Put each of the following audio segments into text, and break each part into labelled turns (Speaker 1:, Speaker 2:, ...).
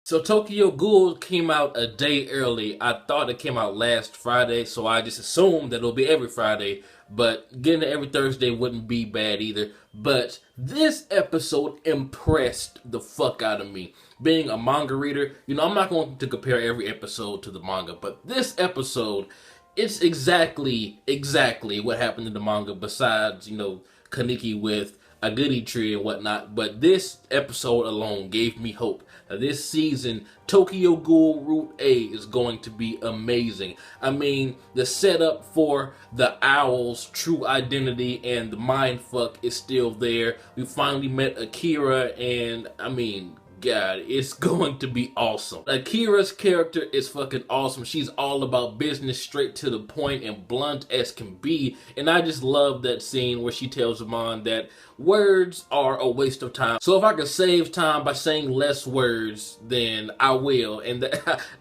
Speaker 1: So Tokyo Ghoul came out a day early. I thought it came out last Friday, so I just assumed that it'll be every Friday. But getting it every Thursday wouldn't be bad either. But this episode impressed the fuck out of me. Being a manga reader, I'm not going to compare every episode to the manga, but this episode, it's exactly what happened in the manga besides, Kaneki with a goody tree and whatnot. But this episode alone gave me hope. Now, this season, Tokyo Ghoul Route A is going to be amazing. I mean, the setup for the owl's true identity and the mindfuck is still there. We finally met Akira, and I mean, God, it's going to be awesome. Akira's character is fucking awesome. She's all about business, straight to the point, and blunt as can be. And I just love that scene where she tells Amon that words are a waste of time. So if I could save time by saying less words, then I will. And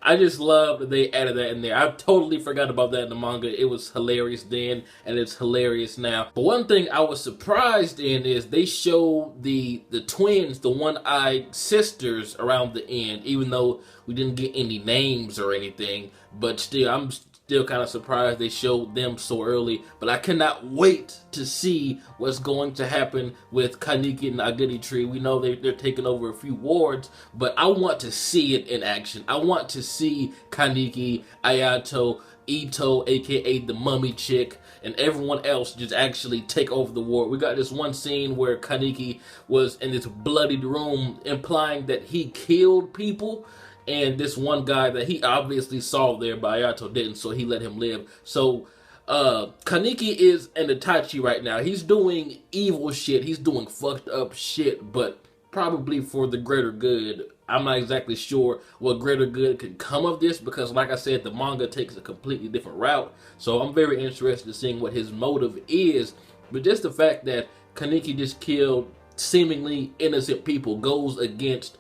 Speaker 1: I just love that they added that in there. I totally forgot about that in the manga. It was hilarious then, and it's hilarious now. But one thing I was surprised in is they showed the twins, the one-eyed sisters around the end, even though we didn't get any names or anything. But still, I'm still kind of surprised they showed them so early. But I cannot wait to see what's going to happen with Kaneki and Aguri Tree. We know they're taking over a few wards, but I want to see it in action. I want to see Kaneki, Ayato, Ito, aka the mummy chick, and everyone else just actually take over the ward. We got this one scene where Kaneki was in this bloodied room, implying that he killed people. And this one guy that he obviously saw there, but Ayato didn't, so he let him live. So, Kaneki is an Itachi right now. He's doing evil shit. He's doing fucked up shit, but probably for the greater good. I'm not exactly sure what greater good could come of this because, like I said, the manga takes a completely different route. So I'm very interested in seeing what his motive is. But just the fact that Kaneki just killed seemingly innocent people goes against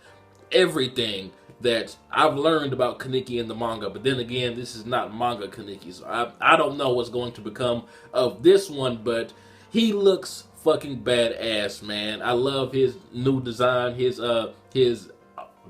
Speaker 1: everything that I've learned about Kaneki in the manga. But then again, this is not manga Kaneki, so I don't know what's going to become of this one, but he looks fucking badass, man. I love his new design, his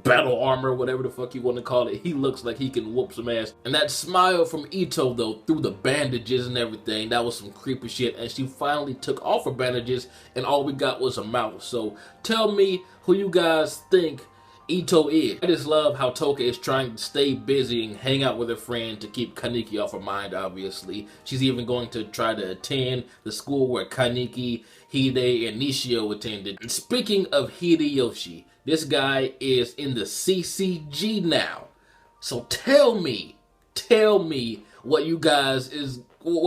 Speaker 1: battle armor, whatever the fuck you want to call it. He looks like he can whoop some ass. And that smile from Ito, though, through the bandages and everything, that was some creepy shit. And she finally took off her bandages, and all we got was a mouth. So tell me who you guys think Ito is. I just love how Toka is trying to stay busy and hang out with her friend to keep Kaneki off her mind, obviously. She's even going to try to attend the school where Kaneki, Hide, and Nishio attended. And speaking of Hideyoshi, this guy is in the CCG now. So tell me what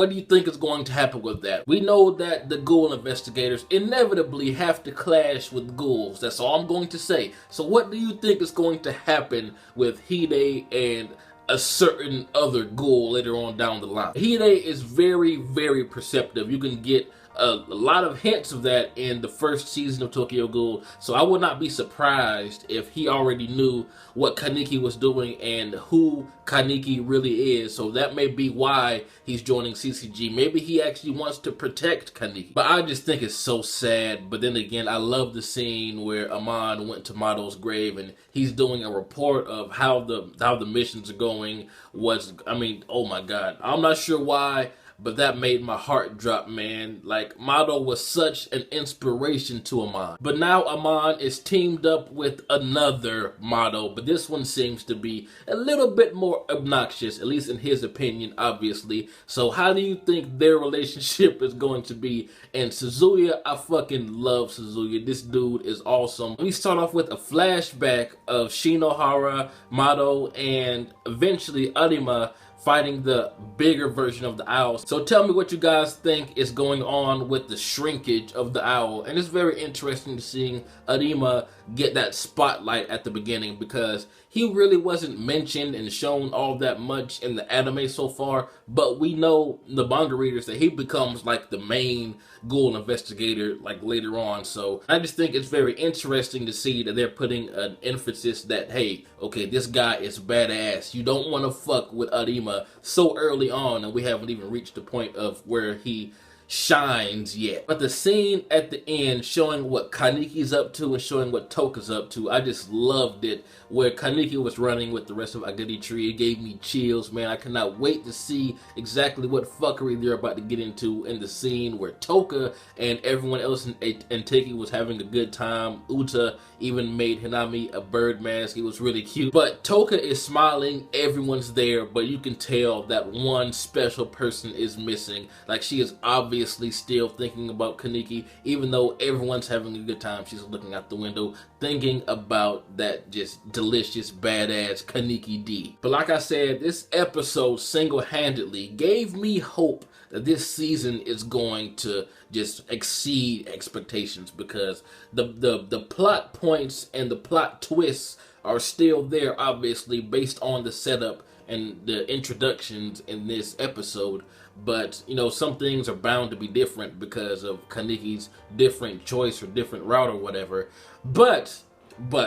Speaker 1: do you think is going to happen with that? We know that the Ghoul investigators inevitably have to clash with ghouls. That's all I'm going to say. So what do you think is going to happen with Hide and a certain other ghoul later on down the line? Hide is very, very perceptive. You can get a lot of hints of that in the first season of Tokyo Ghoul, so I would not be surprised if he already knew what Kaneki was doing and who Kaneki really is. So that may be why he's joining CCG. Maybe he actually wants to protect Kaneki. But I just think it's so sad. But then again, I love the scene where Amon went to Mado's grave and he's doing a report of how the missions are going. Oh my god. I'm not sure why, but that made my heart drop, man. Like, Mado was such an inspiration to Amon. But now Amon is teamed up with another Mado, but this one seems to be a little bit more obnoxious, at least in his opinion, obviously. So how do you think their relationship is going to be? And Suzuya, I fucking love Suzuya. This dude is awesome. We start off with a flashback of Shinohara, Mado, and eventually Arima fighting the bigger version of the owl. So tell me what you guys think is going on with the shrinkage of the owl. And it's very interesting to see Arima get that spotlight at the beginning because he really wasn't mentioned and shown all that much in the anime so far, but we know, the manga readers, that he becomes like the main Ghoul investigator like later on. So I just think it's very interesting to see that they're putting an emphasis that, hey, okay, this guy is badass. You don't want to fuck with Arima so early on, and we haven't even reached the point of where he shines yet. But the scene at the end showing what Kaneki's up to and showing what Toka's up to, I just loved it. Where Kaneki was running with the rest of Agadi Tree, it gave me chills, man. I cannot wait to see exactly what fuckery they're about to get into in the scene where Toka and everyone else in Teki was having a good time. Uta even made Hinami a bird mask. It was really cute. But Toka is smiling, everyone's there, but you can tell that one special person is missing. Like, she is obviously still thinking about Kaneki, even though everyone's having a good time. She's looking out the window, thinking about that just delicious, badass Kaneki D. But like I said, this episode single-handedly gave me hope that this season is going to just exceed expectations, because the plot points and the plot twists are still there, obviously, based on the setup and the introductions in this episode. But, you know, some things are bound to be different because of Kaneki's different choice or different route or whatever. But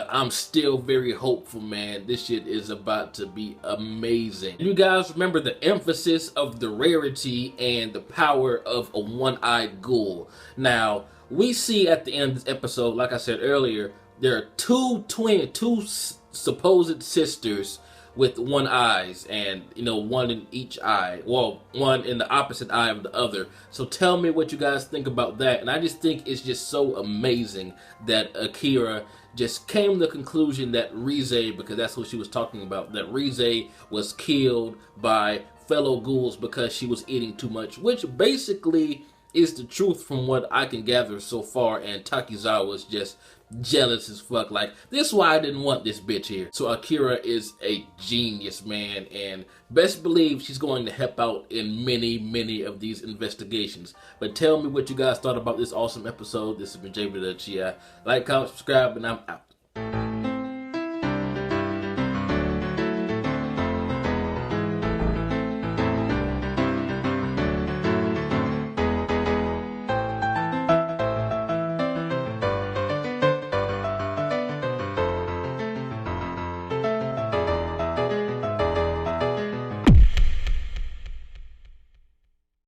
Speaker 1: I'm still very hopeful, man. This shit is about to be amazing. You guys remember the emphasis of the rarity and the power of a one-eyed ghoul. Now, we see at the end of this episode, like I said earlier, there are two supposed sisters with one eyes, and, you know, one in each eye. Well, one in the opposite eye of the other. So tell me what you guys think about that. And I just think it's just so amazing that Akira just came to the conclusion that Rize, because that's what she was talking about, that Rize was killed by fellow ghouls because she was eating too much, which basically is the truth from what I can gather so far. And Takizawa's just jealous as fuck, like, this is why I didn't want this bitch here. So Akira is a genius, man, and best believe she's going to help out in many of these investigations. But tell me what you guys thought about this awesome episode. This has been jbDAuchiha. Like, comment, subscribe, and I'm out.